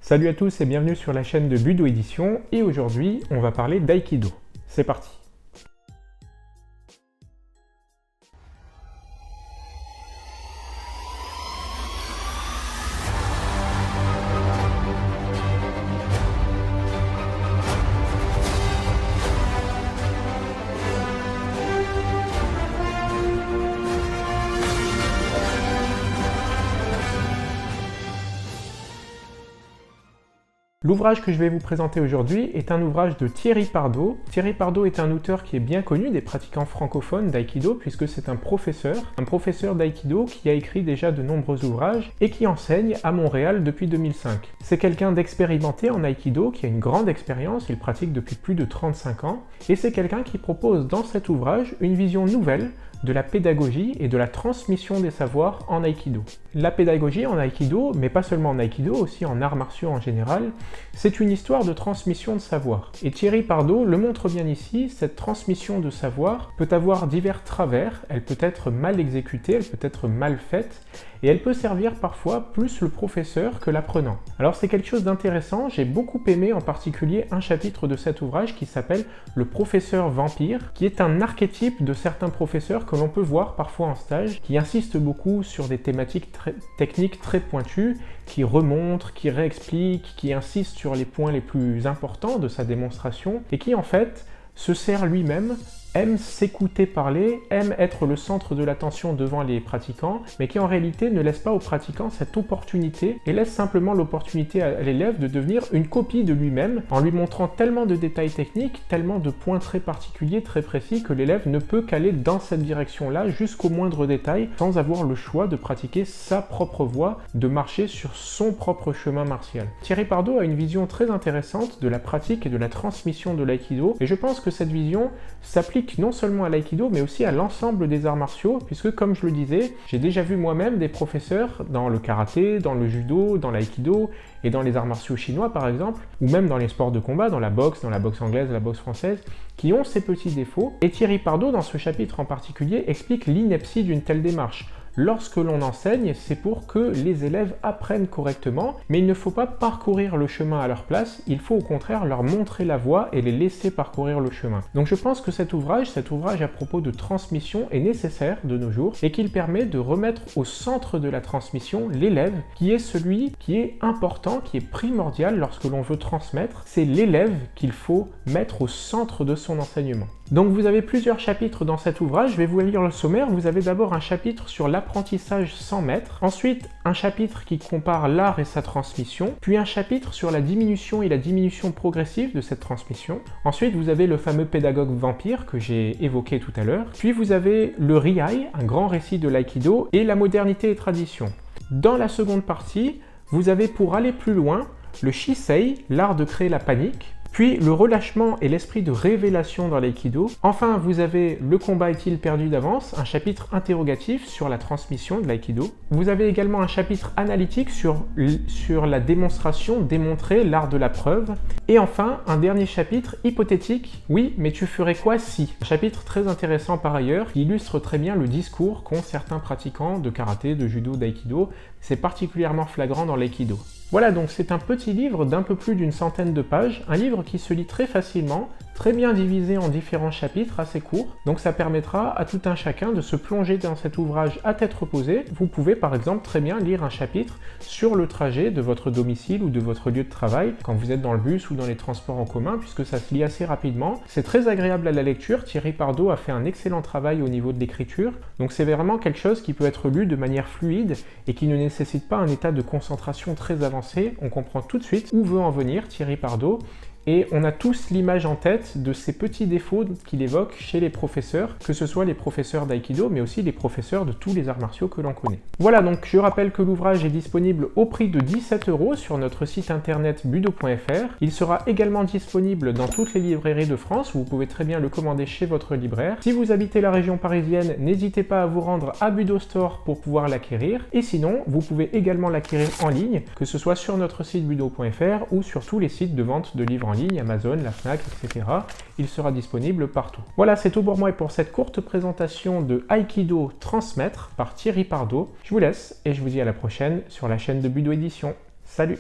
Salut à tous et bienvenue sur la chaîne de Budo Édition et aujourd'hui on va parler d'aïkido. C'est parti. L'ouvrage que je vais vous présenter aujourd'hui est un ouvrage de Thierry Pardo. Thierry Pardo est un auteur qui est bien connu des pratiquants francophones d'aïkido puisque c'est un professeur d'aïkido qui a écrit déjà de nombreux ouvrages et qui enseigne à Montréal depuis 2005. C'est quelqu'un d'expérimenté en aïkido qui a une grande expérience, il pratique depuis plus de 35 ans et c'est quelqu'un qui propose dans cet ouvrage une vision nouvelle de la pédagogie et de la transmission des savoirs en aïkido. La pédagogie en aïkido, mais pas seulement en aïkido, aussi en arts martiaux en général, c'est une histoire de transmission de savoir. Et Thierry Pardo le montre bien ici, cette transmission de savoir peut avoir divers travers, elle peut être mal exécutée, elle peut être mal faite, et elle peut servir parfois plus le professeur que l'apprenant. Alors c'est quelque chose d'intéressant, j'ai beaucoup aimé en particulier un chapitre de cet ouvrage qui s'appelle « Le professeur vampire », qui est un archétype de certains professeurs que l'on peut voir parfois en stage, qui insistent beaucoup sur des thématiques techniques très pointues, qui remontrent, qui réexpliquent, qui insistent sur les points les plus importants de sa démonstration, et qui en fait se sert lui-même, aime s'écouter parler, aime être le centre de l'attention devant les pratiquants, mais qui en réalité ne laisse pas aux pratiquants cette opportunité et laisse simplement l'opportunité à l'élève de devenir une copie de lui-même en lui montrant tellement de détails techniques, tellement de points très particuliers, très précis que l'élève ne peut qu'aller dans cette direction-là jusqu'au moindre détail sans avoir le choix de pratiquer sa propre voie, de marcher sur son propre chemin martial. Thierry Pardo a une vision très intéressante de la pratique et de la transmission de l'aïkido et je pense que cette vision s'applique non seulement à l'aïkido mais aussi à l'ensemble des arts martiaux puisque comme je le disais, j'ai déjà vu moi-même des professeurs dans le karaté, dans le judo, dans l'aïkido et dans les arts martiaux chinois par exemple, ou même dans les sports de combat, dans la boxe anglaise, la boxe française, qui ont ces petits défauts. Et Thierry Pardo, dans ce chapitre en particulier, explique l'ineptie d'une telle démarche. Lorsque l'on enseigne, c'est pour que les élèves apprennent correctement, mais il ne faut pas parcourir le chemin à leur place, il faut au contraire leur montrer la voie et les laisser parcourir le chemin. Donc je pense que cet ouvrage à propos de transmission est nécessaire de nos jours et qu'il permet de remettre au centre de la transmission l'élève, qui est celui qui est important, qui est primordial lorsque l'on veut transmettre. C'est l'élève qu'il faut mettre au centre de son enseignement. Donc vous avez plusieurs chapitres dans cet ouvrage, je vais vous lire le sommaire. Vous avez d'abord un chapitre sur l'apprentissage sans maître, ensuite un chapitre qui compare l'art et sa transmission, puis un chapitre sur la diminution et la diminution progressive de cette transmission. Ensuite vous avez le fameux pédagogue vampire que j'ai évoqué tout à l'heure, puis vous avez le Riai, un grand récit de l'aïkido, et la modernité et tradition. Dans la seconde partie, vous avez pour aller plus loin le Shisei, l'art de créer la panique, puis le relâchement et l'esprit de révélation dans l'aïkido. Enfin, vous avez le combat est-il perdu d'avance, un chapitre interrogatif sur la transmission de l'aïkido. Vous avez également un chapitre analytique sur la démonstration, démontrer l'art de la preuve. Et enfin, un dernier chapitre hypothétique, oui, mais tu ferais quoi si? Un chapitre très intéressant par ailleurs, qui illustre très bien le discours qu'ont certains pratiquants de karaté, de judo, d'aïkido. C'est particulièrement flagrant dans l'aïkido. Voilà, donc c'est un petit livre d'un peu plus d'une centaine de pages, un livre qui se lit très facilement, très bien divisé en différents chapitres assez courts, donc ça permettra à tout un chacun de se plonger dans cet ouvrage à tête reposée. Vous pouvez par exemple très bien lire un chapitre sur le trajet de votre domicile ou de votre lieu de travail quand vous êtes dans le bus ou dans les transports en commun, puisque ça se lit assez rapidement. C'est très agréable à la lecture, Thierry Pardo a fait un excellent travail au niveau de l'écriture, donc c'est vraiment quelque chose qui peut être lu de manière fluide et qui ne nécessite pas un état de concentration très avancé. On comprend tout de suite où veut en venir Thierry Pardo. Et on a tous l'image en tête de ces petits défauts qu'il évoque chez les professeurs, que ce soit les professeurs d'aïkido, mais aussi les professeurs de tous les arts martiaux que l'on connaît. Voilà, donc je rappelle que l'ouvrage est disponible au prix de 17 € sur notre site internet budo.fr. Il sera également disponible dans toutes les librairies de France, où vous pouvez très bien le commander chez votre libraire. Si vous habitez la région parisienne, n'hésitez pas à vous rendre à Budo Store pour pouvoir l'acquérir. Et sinon, vous pouvez également l'acquérir en ligne, que ce soit sur notre site budo.fr ou sur tous les sites de vente de livres en ligne, Amazon, la Fnac, etc. Il sera disponible partout. Voilà, c'est tout pour moi et pour cette courte présentation de Aïkido Transmettre par Thierry Pardo. Je vous laisse et je vous dis à la prochaine sur la chaîne de Budo Édition. Salut!